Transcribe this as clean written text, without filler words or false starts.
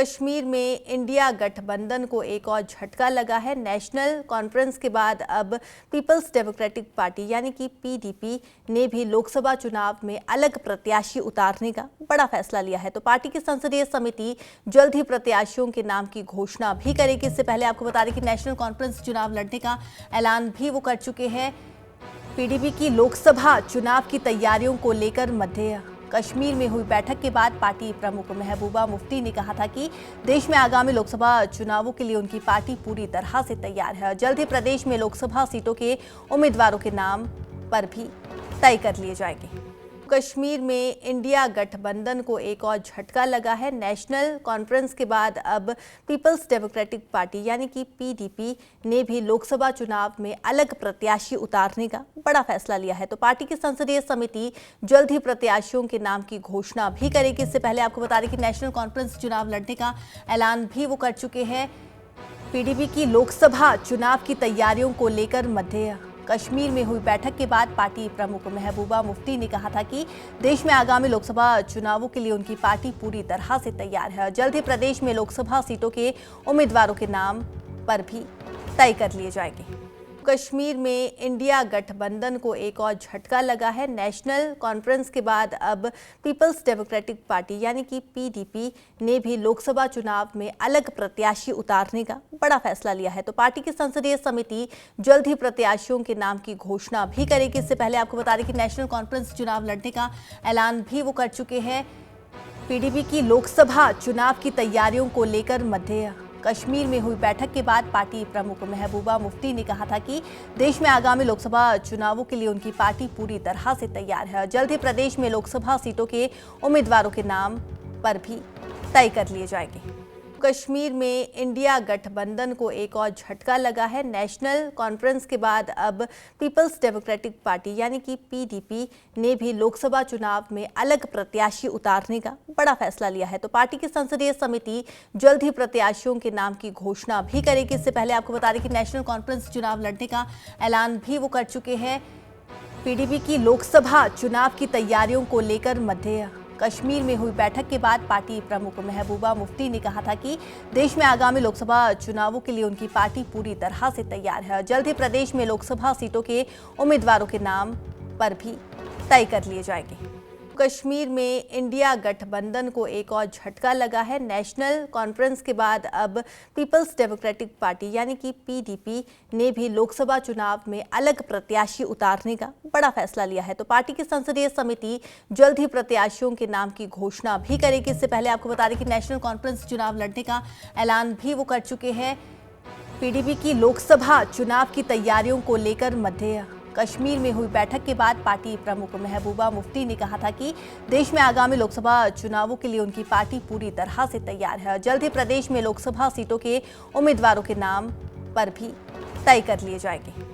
कश्मीर में इंडिया गठबंधन को एक और झटका लगा है। नेशनल कॉन्फ्रेंस के बाद अब पीपल्स डेमोक्रेटिक पार्टी यानी कि पीडीपी ने भी लोकसभा चुनाव में अलग प्रत्याशी उतारने का बड़ा फैसला लिया है। तो पार्टी की संसदीय समिति जल्द ही प्रत्याशियों के नाम की घोषणा भी करेगी। इससे पहले आपको बता दें कि नेशनल कॉन्फ्रेंस चुनाव लड़ने का ऐलान भी वो कर चुके हैं। पीडीपी की लोकसभा चुनाव की तैयारियों को लेकर मध्य कश्मीर में हुई बैठक के बाद पार्टी प्रमुख महबूबा मुफ्ती ने कहा था कि देश में आगामी लोकसभा चुनावों के लिए उनकी पार्टी पूरी तरह से तैयार है। जल्द ही प्रदेश में लोकसभा सीटों के उम्मीदवारों के नाम पर भी तय कर लिए जाएंगे। कश्मीर में इंडिया गठबंधन को एक और झटका लगा है। नेशनल कॉन्फ्रेंस के बाद अब पीपल्स डेमोक्रेटिक पार्टी यानी कि पीडीपी ने भी लोकसभा चुनाव में अलग प्रत्याशी उतारने का बड़ा फैसला लिया है। तो पार्टी की संसदीय समिति जल्द ही प्रत्याशियों के नाम की घोषणा भी करेगी। इससे पहले आपको बता दें कि नेशनल कॉन्फ्रेंस चुनाव लड़ने का ऐलान भी वो कर चुके हैं। पीडीपी की लोकसभा चुनाव की तैयारियों को लेकर मध्य कश्मीर में हुई बैठक के बाद पार्टी प्रमुख महबूबा मुफ्ती ने कहा था कि देश में आगामी लोकसभा चुनावों के लिए उनकी पार्टी पूरी तरह से तैयार है। जल्द ही प्रदेश में लोकसभा सीटों के उम्मीदवारों के नाम पर भी तय कर लिए जाएंगे। कश्मीर में इंडिया गठबंधन को एक और झटका लगा है। नेशनल कॉन्फ्रेंस के बाद अब पीपल्स डेमोक्रेटिक पार्टी यानी कि पीडीपी ने भी लोकसभा चुनाव में अलग प्रत्याशी उतारने का बड़ा फैसला लिया है। तो पार्टी की संसदीय समिति जल्द ही प्रत्याशियों के नाम की घोषणा भी करेगी। इससे पहले आपको बता दें कि नेशनल कॉन्फ्रेंस चुनाव लड़ने का ऐलान भी वो कर चुके हैं। पीडीपी की लोकसभा चुनाव की तैयारियों को लेकर मध्य कश्मीर में हुई बैठक के बाद पार्टी प्रमुख महबूबा मुफ्ती ने कहा था कि देश में आगामी लोकसभा चुनावों के लिए उनकी पार्टी पूरी तरह से तैयार है। जल्द ही प्रदेश में लोकसभा सीटों के उम्मीदवारों के नाम पर भी तय कर लिए जाएंगे। कश्मीर में इंडिया गठबंधन को एक और झटका लगा है। नेशनल कॉन्फ्रेंस के बाद अब पीपल्स डेमोक्रेटिक पार्टी यानी कि पीडीपी ने भी लोकसभा चुनाव में अलग प्रत्याशी उतारने का बड़ा फैसला लिया है। तो पार्टी की संसदीय समिति जल्द ही प्रत्याशियों के नाम की घोषणा भी करेगी। इससे पहले आपको बता दें कि नेशनल कॉन्फ्रेंस चुनाव लड़ने का ऐलान भी वो कर चुके हैं। पीडीपी की लोकसभा चुनाव की तैयारियों को लेकर मध्य कश्मीर में हुई बैठक के बाद पार्टी प्रमुख महबूबा मुफ्ती ने कहा था कि देश में आगामी लोकसभा चुनावों के लिए उनकी पार्टी पूरी तरह से तैयार है। जल्द ही प्रदेश में लोकसभा सीटों के उम्मीदवारों के नाम पर भी तय कर लिए जाएंगे। कश्मीर में इंडिया गठबंधन को एक और झटका लगा है। नेशनल कॉन्फ्रेंस के बाद अब पीपल्स डेमोक्रेटिक पार्टी यानी कि पीडीपी ने भी लोकसभा चुनाव में अलग प्रत्याशी उतारने का बड़ा फैसला लिया है। तो पार्टी की संसदीय समिति जल्द ही प्रत्याशियों के नाम की घोषणा भी करेगी। इससे पहले आपको बता दें कि नेशनल कॉन्फ्रेंस चुनाव लड़ने का ऐलान भी वो कर चुके हैं। पीडीपी की लोकसभा चुनाव की तैयारियों को लेकर मध्य कश्मीर में हुई बैठक के बाद पार्टी प्रमुख महबूबा मुफ्ती ने कहा था कि देश में आगामी लोकसभा चुनावों के लिए उनकी पार्टी पूरी तरह से तैयार है। जल्द ही प्रदेश में लोकसभा सीटों के उम्मीदवारों के नाम पर भी तय कर लिए जाएंगे।